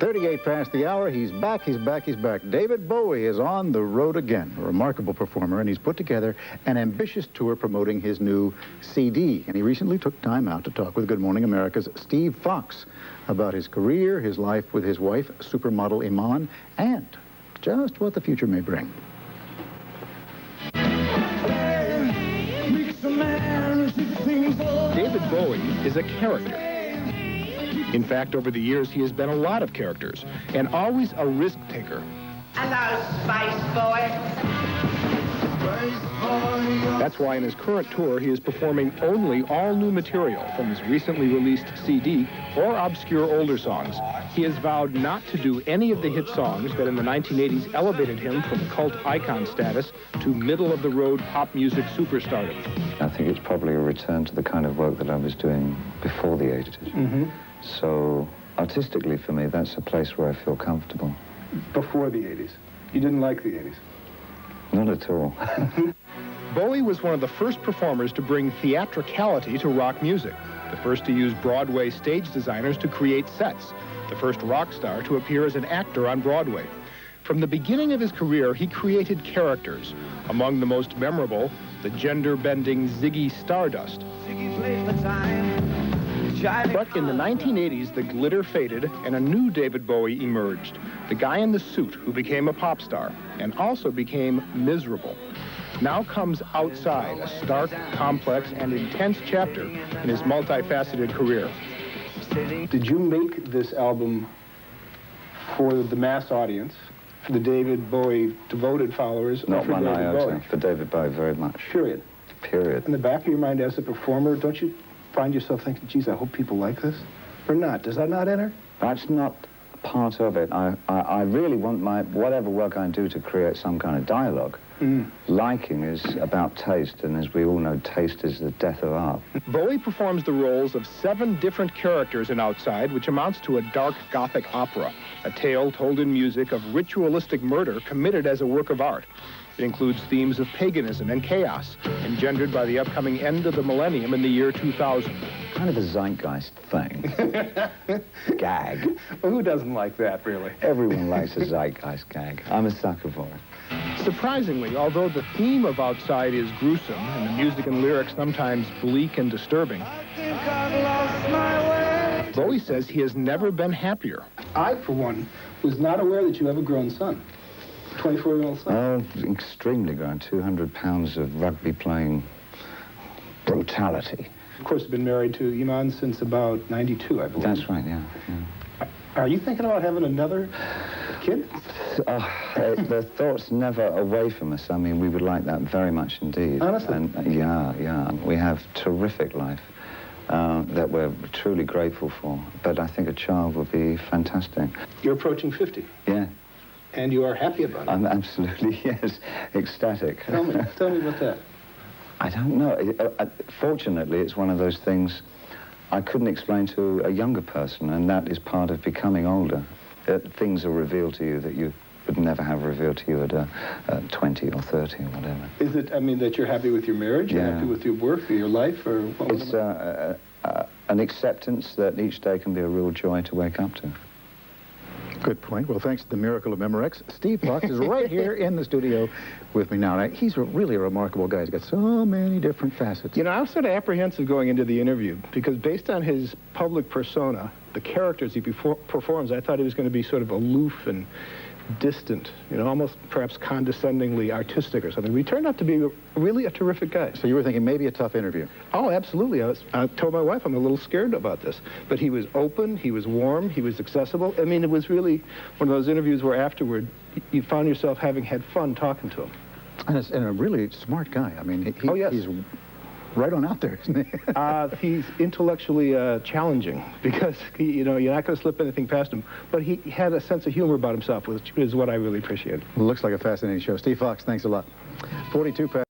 38 past the hour. He's back, he's back, he's back. David Bowie is on the road again, a remarkable performer, and he's put together an ambitious tour promoting his new CD. And he recently took time out to talk with Good Morning America's Steve Fox about his career, his life with his wife, supermodel Iman, and just what the future may bring. David Bowie is a character. In fact, over the years, he has been a lot of characters, and always a risk-taker. Hello, Space Boy. That's why in his current tour, he is performing only all-new material from his recently released CD or obscure older songs. He has vowed not to do any of the hit songs that in the 1980s elevated him from cult icon status to middle-of-the-road pop music superstardom. I think it's probably a return to the kind of work that I was doing before the 80s. Mm-hmm. So, artistically for me, that's a place where I feel comfortable. Before the 80s. You didn't like the 80s? Not at all. Bowie was one of the first performers to bring theatricality to rock music, the first to use Broadway stage designers to create sets, the first rock star to appear as an actor on Broadway. From the beginning of his career, he created characters, among the most memorable, the gender-bending Ziggy Stardust. Ziggy plays the time. But in the 1980s, the glitter faded and a new David Bowie emerged, the guy in the suit who became a pop star and also became miserable. Now comes Outside, a stark, complex, and intense chapter in his multifaceted career. Did you make this album for the mass audience, for the David Bowie devoted followers? Not or for one David iota, Bowie? for David Bowie very much. Period. Period. In the back of your mind as a performer, don't you find yourself thinking, geez, I hope people like this? Or not? Does that not enter? That's not part of it. I really want whatever work I do to create some kind of dialogue. Liking is about taste, and as we all know, taste is the death of art. Bowie performs the roles of 7 different characters in Outside, which amounts to a dark Gothic opera, a tale told in music of ritualistic murder committed as a work of art. It includes themes of paganism and chaos, engendered by the upcoming end of the millennium in the year 2000. Kind of a zeitgeist thing. Gag. Well, who doesn't like that, really? Everyone likes a zeitgeist gag. I'm a sucker for it. Surprisingly, although the theme of Outside is gruesome and the music and lyrics sometimes bleak and disturbing, Bowie says he has never been happier. I, for one, was not aware that you have a grown son. 24-year-old son. Oh, extremely grown. 200 pounds of rugby-playing brutality. Of course, you've been married to Iman since about 92, I believe. That's right, yeah. Are you thinking about having another kid? The thought's never away from us. I mean, we would like that very much indeed. Honestly? And, yeah. We have terrific life that we're truly grateful for. But I think a child would be fantastic. You're approaching 50. Yeah. And you are happy about it? I'm absolutely, yes, ecstatic. Tell me about that. I don't know. Fortunately, it's one of those things I couldn't explain to a younger person, and that is part of becoming older. Things are revealed to you that you would never have revealed to you at 20 or 30 or whatever. Is it, I mean, that you're happy with your marriage? Yeah. You're happy with your work or your life? Or what? It's an acceptance that each day can be a real joy to wake up to. Good point. Well, thanks to the miracle of Memorex, Steve Fox is right here in the studio with me now. He's really a remarkable guy. He's got so many different facets. You know, I was sort of apprehensive going into the interview because based on his public persona, the characters he performs, I thought he was going to be sort of aloof and distant, you know, almost perhaps condescendingly artistic or something. But he turned out to be really a terrific guy. So you were thinking maybe a tough interview? Oh, absolutely. I told my wife I'm a little scared about this. But he was open, he was warm, he was accessible. I mean, it was really one of those interviews where afterward you found yourself having had fun talking to him. And a really smart guy. I mean, Oh, yes. He's right on out there, isn't he? He's intellectually challenging because, you know, you're not going to slip anything past him. But he had a sense of humor about himself, which is what I really appreciated. Looks like a fascinating show. Steve Fox, thanks a lot. 42 past.